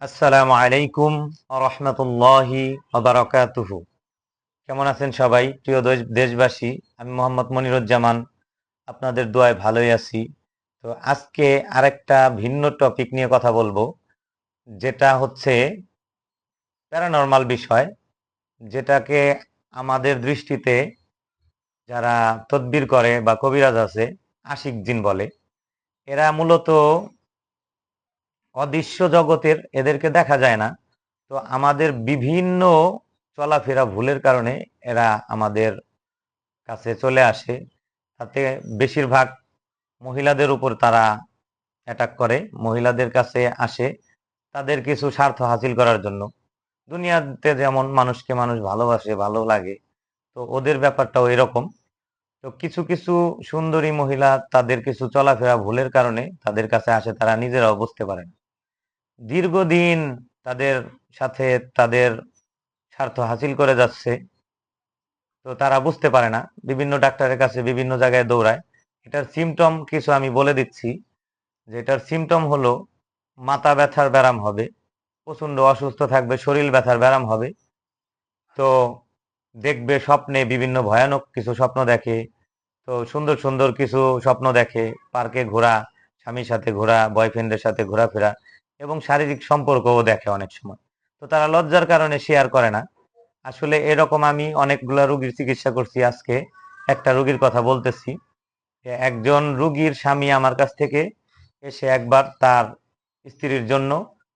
আসসালামু আলাইকুম রহমতুল্লাহি বারাকাতুহু। কেমন আছেন সবাই প্রিয় দেশবাসী? আমি মোহাম্মদ মনিরুজ্জামান, আপনাদের দোয়ায় ভালোই আছি। তো আজকে আরেকটা ভিন্ন টপিক নিয়ে কথা বলবো, যেটা হচ্ছে প্যারানরমাল বিষয়, যেটাকে আমাদের দৃষ্টিতে যারা তদবির করে বা কবিরাজ আছে, আশিক জিন বলে। এরা মূলত অদৃশ্য জগতের, এদেরকে দেখা যায় না। তো আমাদের বিভিন্ন চলাফেরা ভুলের কারণে এরা আমাদের কাছে চলে আসে। তাতে বেশিরভাগ মহিলাদের উপর তারা অ্যাটাক করে, মহিলাদের কাছে আসে তাদের কিছু স্বার্থ হাসিল করার জন্য। দুনিয়াতে যেমন মানুষকে মানুষ ভালোবাসে, ভালো লাগে, তো ওদের ব্যাপারটাও এরকম। তো কিছু কিছু সুন্দরী মহিলা তাদের কিছু চলাফেরা ভুলের কারণে তাদের কাছে আসে, তারা নিজেরাও বুঝতে পারে না। দীর্ঘদিন তাদের সাথে তাদের স্বার্থ হাসিল করে যাচ্ছে, তো তারা বুঝতে পারে না, বিভিন্ন ডাক্তারের কাছে বিভিন্ন জায়গায় দৌড়ায়। এটার সিমটম কিছু আমি বলে দিচ্ছি, যে এটার সিমটম হলো মাথা ব্যথার ব্যারাম হবে, প্রচন্ড অসুস্থ থাকবে, শরীর ব্যথার ব্যারাম হবে। তো দেখবে স্বপ্নে বিভিন্ন ভয়ানক কিছু স্বপ্ন দেখে। তো সুন্দর সুন্দর কিছু স্বপ্ন দেখে, পার্কে ঘোরা, স্বামীর সাথে ঘোরা, বয়ফ্রেন্ডের সাথে ঘোরাফেরা, এবং শারীরিক সম্পর্কও দেখে অনেক সময়। তো তারা লজ্জার কারণে শেয়ার করে না। আসলে এরকম আমি অনেকগুলা রোগীর চিকিৎসা করছি। আজকে একটা রোগীর কথা বলতেছি, যে একজন রোগীর স্বামী আমার কাছ থেকে এসে একবার তার স্ত্রীর জন্য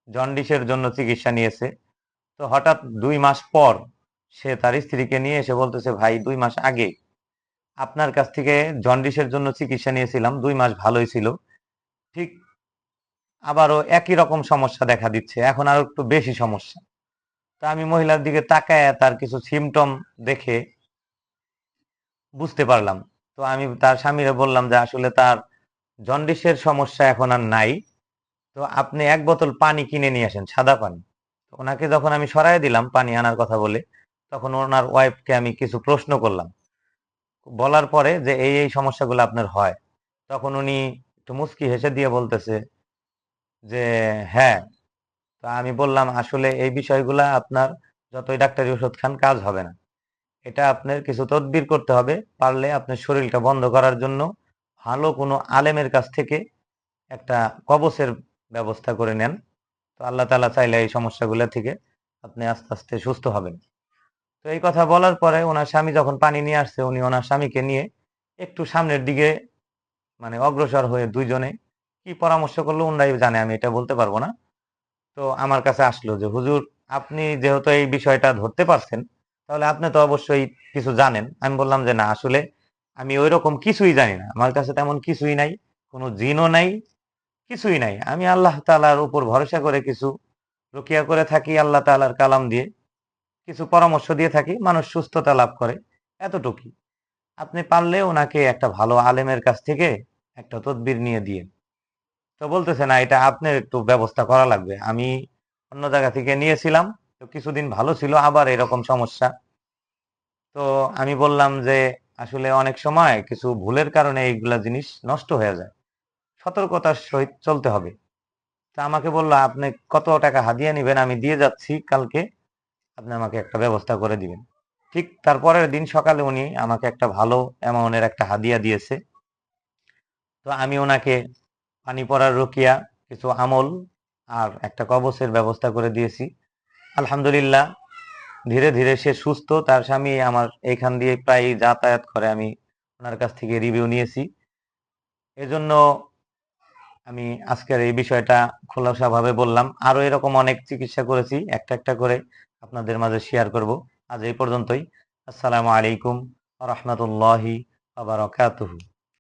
জন্ডিসের জন্য চিকিৎসা নিয়েছে। তো হঠাৎ 2 মাস পর সে তার স্ত্রীকে নিয়ে এসে বলতেছে, ভাই 2 মাস আগে আপনার কাছ থেকে জন্ডিসের জন্য চিকিৎসা নিয়েছিলাম, 2 মাস ভালোই ছিল, ঠিক আবারও একই রকম সমস্যা দেখা দিচ্ছে, এখন আরো একটু বেশি সমস্যা। তা আমি মহিলার দিকে তাকায় তার কিছু সিমটম দেখে বুঝতে পারলাম। তো আমি তার স্বামীরে বললাম যে আসলে তার জন্ডিসের সমস্যা এখন আর নাই, তো আপনি 1 বোতল পানি কিনে নিয়ে আসেন, সাদা পানি। তো ওনাকে যখন আমি সরাই দিলাম পানি আনার কথা বলে, তখন ওনার ওয়াইফকে আমি কিছু প্রশ্ন করলাম, বলার পরে যে এই সমস্যাগুলো আপনার হয়, তখন উনি একটু মুচকি হেসে দিয়ে বলতেছে যে হ্যাঁ। তো আমি বললাম, আসলে এই বিষয়গুলা আপনার যতই ডাক্তারি ওষুধ খান কাজ হবে না, এটা আপনার কিছু তদবির করতে হবে। পারলে আপনার শরীরটা বন্ধ করার জন্য ভালো কোনো আলেমের কাছ থেকে একটা কবচের ব্যবস্থা করে নেন। তো আল্লাহ তাআলা চাইলে এই সমস্যাগুলো থেকে আপনি আস্তে আস্তে সুস্থ হবেন। তো এই কথা বলার পরে ওনার স্বামী যখন পানি নিয়ে আসছে, উনি ওনার স্বামীকে নিয়ে একটু সামনের দিকে মানে অগ্রসর হয়ে দুইজনে কি পরামর্শ করলো ওনারাই জানে, আমি এটা বলতে পারবো না। তো আমার কাছে আসলো যে হুজুর, আপনি যেহেতু এই বিষয়টা ধরতে পারছেন, তাহলে আপনি তো অবশ্যই কিছু জানেন। আমি বললাম যে না, আসলে আমি ওইরকম কিছুই জানি না, আমার কাছে তেমন কিছুই নাই, কোনো জিনও নাই, কিছুই নাই। আমি আল্লাহ তাআলার উপর ভরসা করে কিছু রুকিয়া করে থাকি, আল্লাহ তাআলার কালাম দিয়ে কিছু পরামর্শ দিয়ে থাকি, মানুষ সুস্থতা লাভ করে, এতটুকুই। আপনি পারলে ওনাকে একটা ভালো আলেমের কাছ থেকে একটা তদবির নিয়ে দিয়ে। তো বলতেছে না, এটা আপনার একটু ব্যবস্থা করা লাগবে। আমি অন্য জায়গা থেকে নিয়েছিলাম, তো কিছুদিন ভালো ছিল, আবার এরকম সমস্যা। তো আমি বললাম যে আসলে অনেক সময় কিছু ভুলের কারণে এইগুলা জিনিস নষ্ট হয়ে যায়, সতর্কতার সহিত চলতে হবে। তা আমাকে বললো, আপনি কত টাকা হাদিয়া নিবেন, আমি দিয়ে যাচ্ছি কালকে, আপনি আমাকে একটা ব্যবস্থা করে দিবেন। ঠিক তার পরের দিন সকালে উনি আমাকে একটা ভালো অ্যামাউন্টের একটা হাদিয়া দিয়েছে। তো আমি ওনাকে পানি পড়ার রুকিয়া, কিছু আমল আর একটা কবচের ব্যবস্থা করে দিয়েছি। আলহামদুলিল্লাহ, ধীরে ধীরে সে সুস্থ। তার স্বামী আমার এইখান দিয়ে প্রায় যাতায়াত করে, আমি ওনার কাছ থেকে রিভিউ নিয়েছি। এজন্য আমি আজকের এই বিষয়টা খোলাসাভাবে বললাম। আরো এরকম অনেক চিকিৎসা করেছি, একটা একটা করে আপনাদের মাঝে শেয়ার করব। আজ এই পর্যন্তই। আসসালামু আলাইকুম ওয়া রাহমাতুল্লাহি ওয়া বারাকাতুহু।